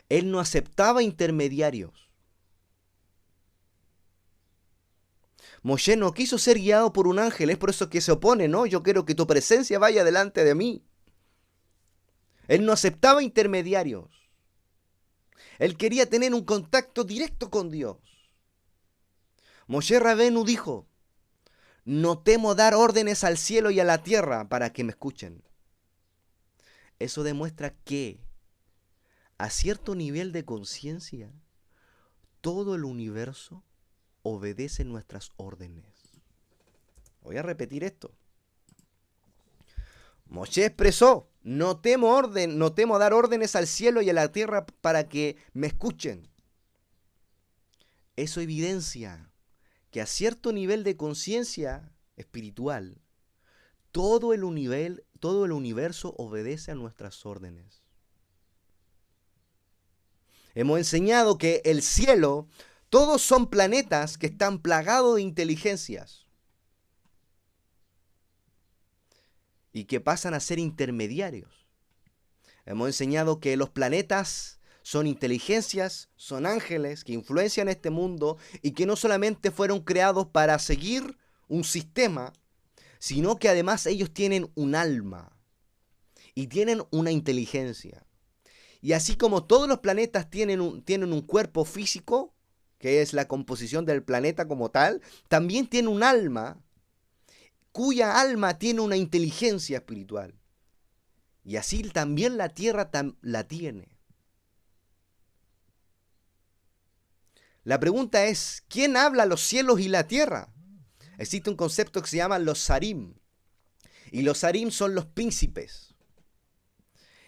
Él no aceptaba intermediarios. Moshe no quiso ser guiado por un ángel, es por eso que se opone, ¿no? Yo quiero que tu presencia vaya delante de mí. Él no aceptaba intermediarios. Él quería tener un contacto directo con Dios. Moshe Rabenu dijo, no temo dar órdenes al cielo y a la tierra para que me escuchen. Eso demuestra que a cierto nivel de conciencia, todo el universo obedece nuestras órdenes. Voy a repetir esto. Moshe expresó, no temo dar órdenes al cielo y a la tierra para que me escuchen. Eso evidencia que a cierto nivel de conciencia espiritual, todo el universo obedece a nuestras órdenes. Hemos enseñado que el cielo, todos son planetas que están plagados de inteligencias y que pasan a ser intermediarios. Hemos enseñado que los planetas son inteligencias, son ángeles que influencian este mundo y que no solamente fueron creados para seguir un sistema, sino que además ellos tienen un alma y tienen una inteligencia. Y así como todos los planetas tienen un cuerpo físico, que es la composición del planeta como tal, también tiene un alma, cuya alma tiene una inteligencia espiritual. Y así también la Tierra la tiene. La pregunta es, ¿quién habla los cielos y la tierra? Existe un concepto que se llama los sarim. Y los sarim son los príncipes.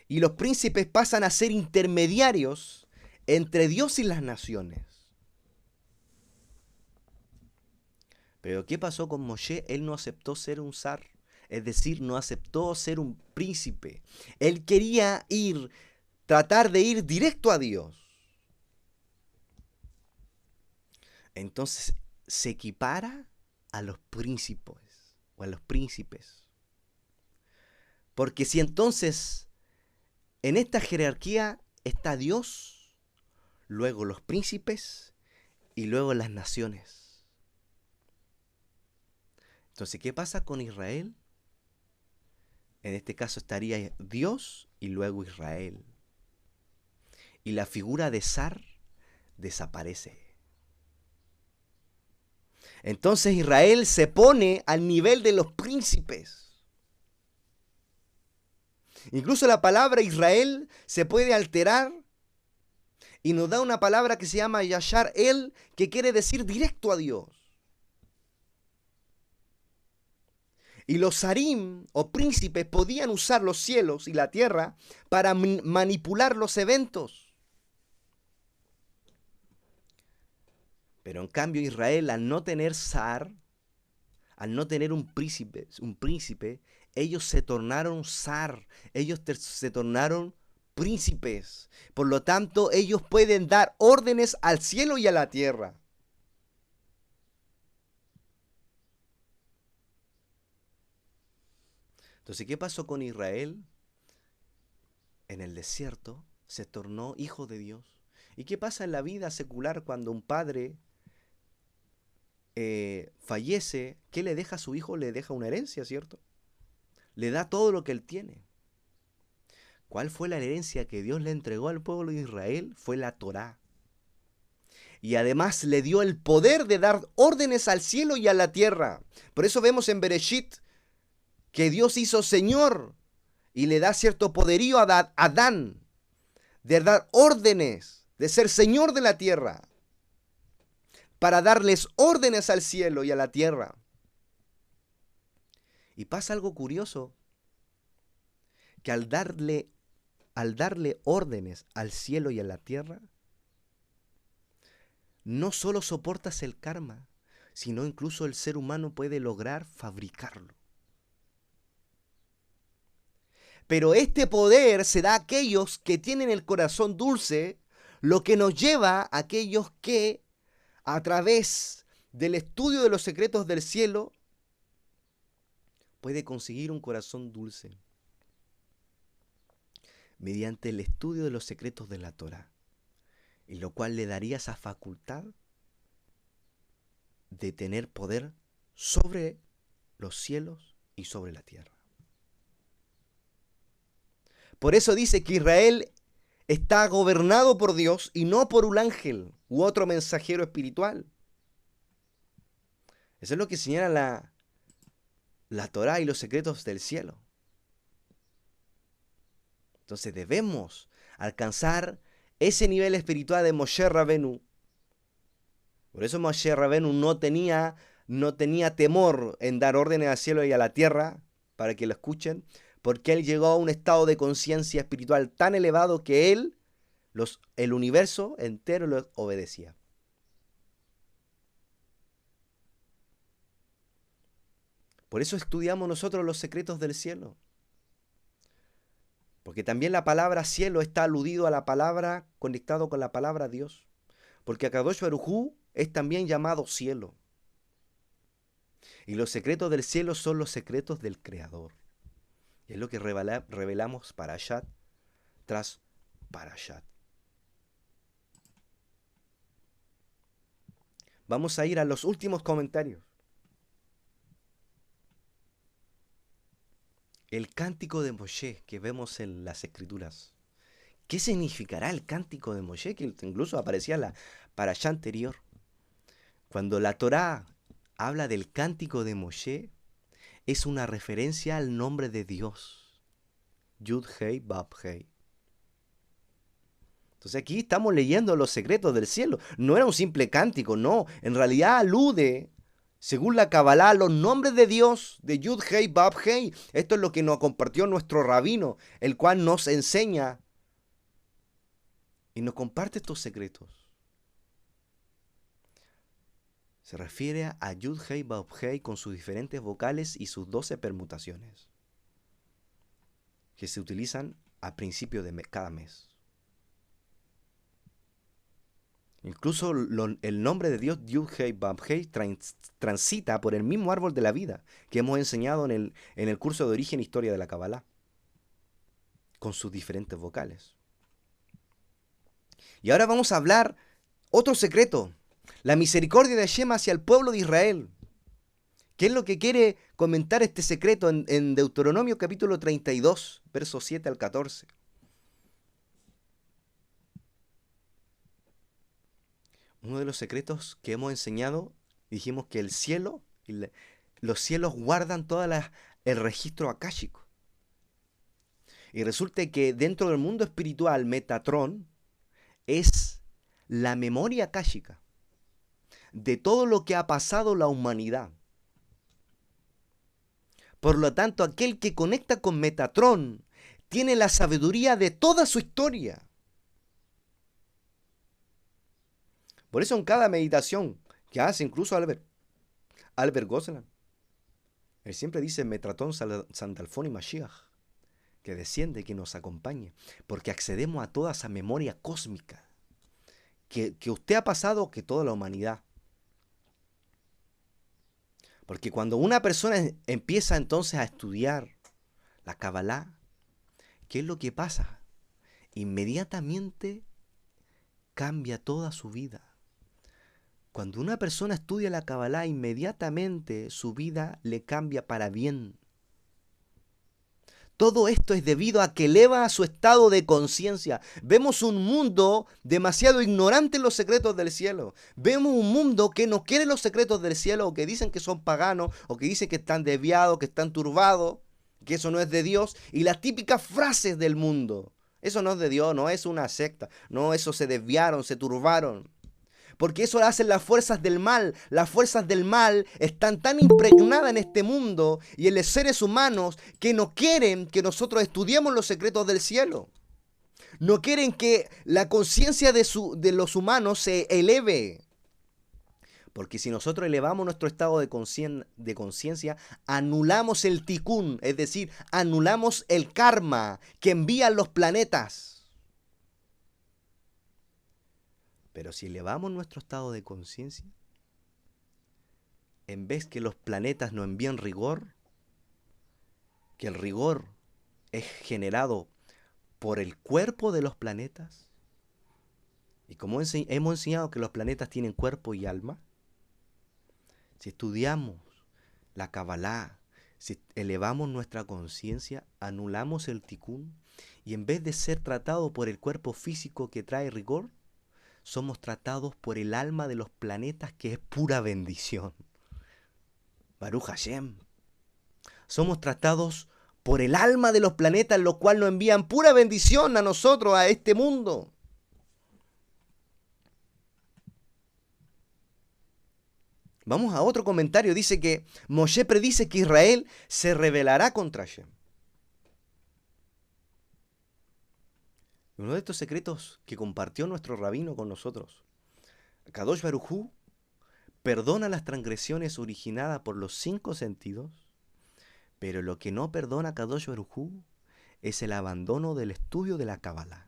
Y los príncipes pasan a ser intermediarios entre Dios y las naciones. Pero ¿qué pasó con Moshe? Él no aceptó ser un zar, es decir, no aceptó ser un príncipe. Él quería tratar de ir directo a Dios. Entonces se equipara a los príncipes o a los príncipes. Porque si entonces en esta jerarquía está Dios, luego los príncipes y luego las naciones. Entonces, ¿qué pasa con Israel? En este caso estaría Dios y luego Israel. Y la figura de zar desaparece. Entonces Israel se pone al nivel de los príncipes. Incluso la palabra Israel se puede alterar y nos da una palabra que se llama Yashar El, que quiere decir directo a Dios. Y los zarim o príncipes podían usar los cielos y la tierra para manipular los eventos. Pero en cambio Israel, al no tener zar, al no tener un príncipe, ellos se tornaron zar, ellos se tornaron príncipes. Por lo tanto, ellos pueden dar órdenes al cielo y a la tierra. Entonces, ¿qué pasó con Israel? En el desierto se tornó hijo de Dios. ¿Y qué pasa en la vida secular cuando un padre fallece? ¿Qué le deja a su hijo? Le deja una herencia, ¿cierto? Le da todo lo que él tiene. ¿Cuál fue la herencia que Dios le entregó al pueblo de Israel? Fue la Torá. Y además le dio el poder de dar órdenes al cielo y a la tierra. Por eso vemos en Bereshit que Dios hizo Señor y le da cierto poderío a Adán de dar órdenes, de ser Señor de la tierra, para darles órdenes al cielo y a la tierra. Y pasa algo curioso, que al darle órdenes al cielo y a la tierra, no solo soportas el karma, sino incluso el ser humano puede lograr fabricarlo. Pero este poder se da a aquellos que tienen el corazón dulce, lo que nos lleva a aquellos que, a través del estudio de los secretos del cielo, puede conseguir un corazón dulce mediante el estudio de los secretos de la Torá, y lo cual le daría esa facultad de tener poder sobre los cielos y sobre la tierra. Por eso dice que Israel está gobernado por Dios y no por un ángel u otro mensajero espiritual. Eso es lo que señala la Torá y los secretos del cielo. Entonces debemos alcanzar ese nivel espiritual de Moshe Rabenu. Por eso Moshe Rabenu no tenía temor en dar órdenes al cielo y a la tierra para que lo escuchen, porque él llegó a un estado de conciencia espiritual tan elevado que el universo entero lo obedecía. Por eso estudiamos nosotros los secretos del cielo. Porque también la palabra cielo está aludido a la palabra, conectado con la palabra Dios. Porque Akadosh Baruj Hu es también llamado cielo. Y los secretos del cielo son los secretos del Creador. Y es lo que revelamos parashat tras parashat. Vamos a ir a los últimos comentarios. El cántico de Moshe que vemos en las escrituras. ¿Qué significará el cántico de Moshe? Que incluso aparecía en la parashá anterior. Cuando la Torá habla del cántico de Moshe, es una referencia al nombre de Dios. Yud Hei Bab Hei. Entonces aquí estamos leyendo los secretos del cielo. No era un simple cántico, no. En realidad alude, según la Kabbalah, a los nombres de Dios, de Yud Hei Bab Hei. Esto es lo que nos compartió nuestro rabino, el cual nos enseña y nos comparte estos secretos. Se refiere a Yud Hei Vav Hei con sus diferentes vocales y sus 12 permutaciones que se utilizan a principio de cada mes. Incluso el nombre de Dios, Yud Hei Vav Hei, transita por el mismo árbol de la vida que hemos enseñado en el curso de Origen e Historia de la Kabbalah, con sus diferentes vocales. Y ahora vamos a hablar otro secreto, la misericordia de Hashem hacia el pueblo de Israel. ¿Qué es lo que quiere comentar este secreto en Deuteronomio capítulo 32, versos 7 al 14? Uno de los secretos que hemos enseñado, dijimos que el cielo, los cielos guardan el registro akáshico. Y resulta que dentro del mundo espiritual, Metatrón es la memoria akáshica de todo lo que ha pasado la humanidad. Por lo tanto, aquel que conecta con Metatrón tiene la sabiduría de toda su historia. Por eso en cada meditación que hace incluso Albert Gosselin, él siempre dice Metatron Sandalfón y Mashiach, que desciende, que nos acompañe, porque accedemos a toda esa memoria cósmica que usted ha pasado, que toda la humanidad. Porque cuando una persona empieza entonces a estudiar la Kabbalah, ¿qué es lo que pasa? Inmediatamente cambia toda su vida. Cuando una persona estudia la Kabbalah, inmediatamente su vida le cambia para bien. Todo esto es debido a que eleva su estado de conciencia. Vemos un mundo demasiado ignorante en los secretos del cielo. Vemos un mundo que no quiere los secretos del cielo, o que dicen que son paganos, o que dicen que están desviados, que están turbados, que eso no es de Dios. Y las típicas frases del mundo. Eso no es de Dios, no es una secta. No, eso se desviaron, se turbaron. Porque eso lo hacen las fuerzas del mal. Las fuerzas del mal están tan impregnadas en este mundo y en los seres humanos que no quieren que nosotros estudiemos los secretos del cielo. No quieren que la conciencia de los humanos se eleve. Porque si nosotros elevamos nuestro estado de conciencia, anulamos el tikkun, es decir, anulamos el karma que envían los planetas. Pero si elevamos nuestro estado de conciencia, en vez que los planetas nos envíen rigor, que el rigor es generado por el cuerpo de los planetas, y como hemos enseñado que los planetas tienen cuerpo y alma, si estudiamos la Kabbalah, si elevamos nuestra conciencia, anulamos el tikkun, y en vez de ser tratado por el cuerpo físico que trae rigor, somos tratados por el alma de los planetas, que es pura bendición. Baruch Hashem. Somos tratados por el alma de los planetas, lo cual nos envían pura bendición a nosotros, a este mundo. Vamos a otro comentario. Dice que Moshe predice que Israel se rebelará contra Hashem. Uno de estos secretos que compartió nuestro rabino con nosotros, Kadosh Baruj Hu perdona las transgresiones originadas por los 5 sentidos, pero lo que no perdona Kadosh Baruj Hu es el abandono del estudio de la Kabbalah.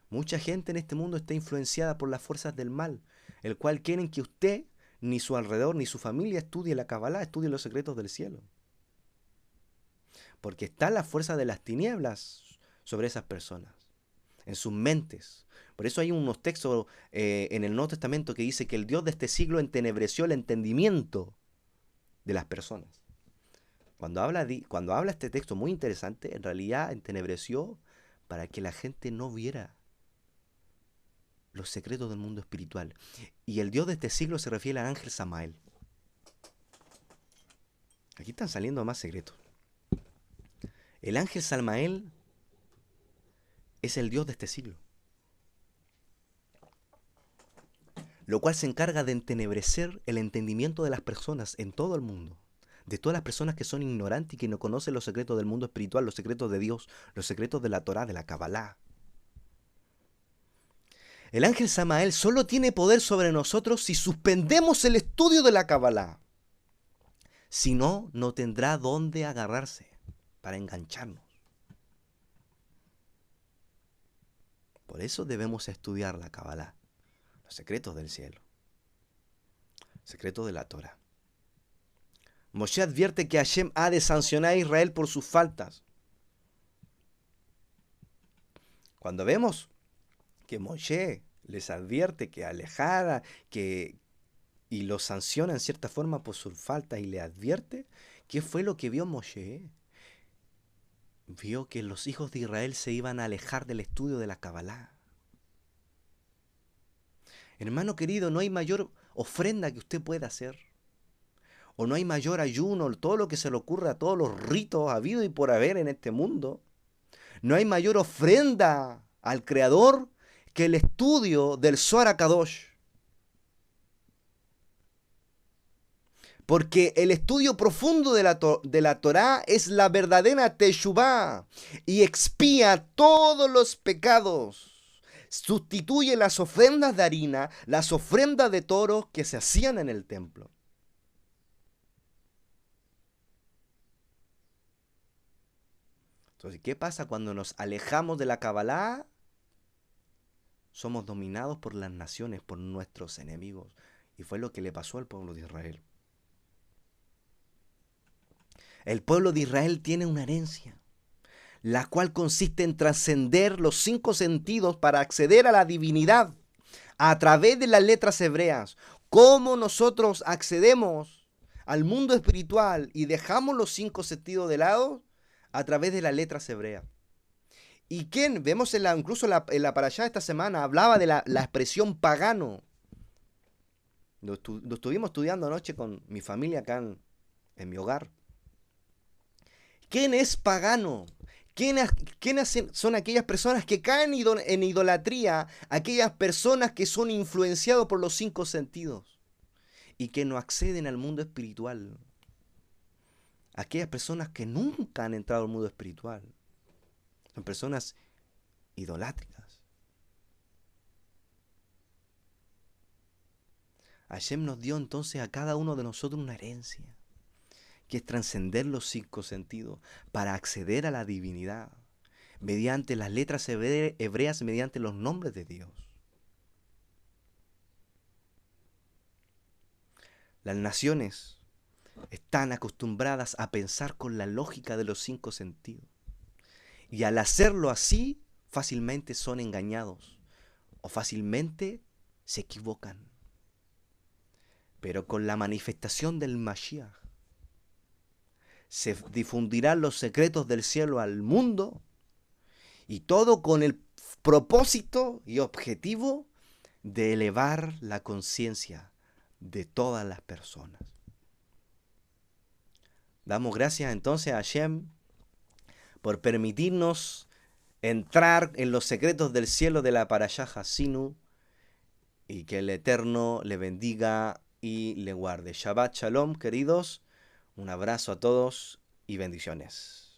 Mucha gente en este mundo está influenciada por las fuerzas del mal, el cual quieren que usted, ni su alrededor, ni su familia estudie la Kabbalah, estudie los secretos del cielo. Porque está la fuerza de las tinieblas sobre esas personas, en sus mentes. Por eso hay unos textos en el Nuevo Testamento que dice que el Dios de este siglo entenebreció el entendimiento de las personas. Cuando habla este texto muy interesante, en realidad entenebreció para que la gente no viera los secretos del mundo espiritual. Y el Dios de este siglo se refiere al ángel Samael. Aquí están saliendo más secretos. El ángel Samael es el Dios de este siglo, lo cual se encarga de entenebrecer el entendimiento de las personas en todo el mundo, de todas las personas que son ignorantes y que no conocen los secretos del mundo espiritual, los secretos de Dios, los secretos de la Torá, de la Kabbalah. El ángel Samael solo tiene poder sobre nosotros si suspendemos el estudio de la Kabbalah. Si no, no tendrá dónde agarrarse para engancharnos. Por eso debemos estudiar la Kabbalah, los secretos del cielo, secretos de la Torah. Moshe advierte que Hashem ha de sancionar a Israel por sus faltas. Cuando vemos que Moshe les advierte que alejara, y los sanciona en cierta forma por sus faltas y le advierte, ¿qué fue lo que vio Moshe? Vio que los hijos de Israel se iban a alejar del estudio de la Kabbalah. Hermano querido, no hay mayor ofrenda que usted pueda hacer. O no hay mayor ayuno, todo lo que se le ocurra, todos los ritos habidos y por haber en este mundo. No hay mayor ofrenda al Creador que el estudio del Zohar HaKadosh. Porque el estudio profundo de la Torá es la verdadera Teshuvá y expía todos los pecados. Sustituye las ofrendas de harina, las ofrendas de toros que se hacían en el templo. Entonces, ¿qué pasa cuando nos alejamos de la Kabbalah? Somos dominados por las naciones, por nuestros enemigos. Y fue lo que le pasó al pueblo de Israel. El pueblo de Israel tiene una herencia, la cual consiste en trascender los 5 sentidos para acceder a la divinidad a través de las letras hebreas. ¿Cómo nosotros accedemos al mundo espiritual y dejamos los 5 sentidos de lado? A través de las letras hebreas. ¿Y quién? Vemos incluso en la parashá esta semana, hablaba de la expresión pagano. Lo estuvimos estudiando anoche con mi familia acá en mi hogar. ¿Quién es pagano? ¿Quiénes son aquellas personas que caen en idolatría? Aquellas personas que son influenciados por los 5 sentidos y que no acceden al mundo espiritual. Aquellas personas que nunca han entrado al mundo espiritual. Son personas idolátricas. Hashem nos dio entonces a cada uno de nosotros una herencia, que es trascender los 5 sentidos para acceder a la divinidad mediante las letras hebreas, mediante los nombres de Dios. Las naciones están acostumbradas a pensar con la lógica de los 5 sentidos. Y al hacerlo así, fácilmente son engañados o fácilmente se equivocan. Pero con la manifestación del Mashiach, se difundirán los secretos del cielo al mundo, y todo con el propósito y objetivo de elevar la conciencia de todas las personas. Damos gracias entonces a Hashem por permitirnos entrar en los secretos del cielo de la Parashá Hasinu, y que el Eterno le bendiga y le guarde. Shabbat Shalom, queridos. Un abrazo a todos y bendiciones.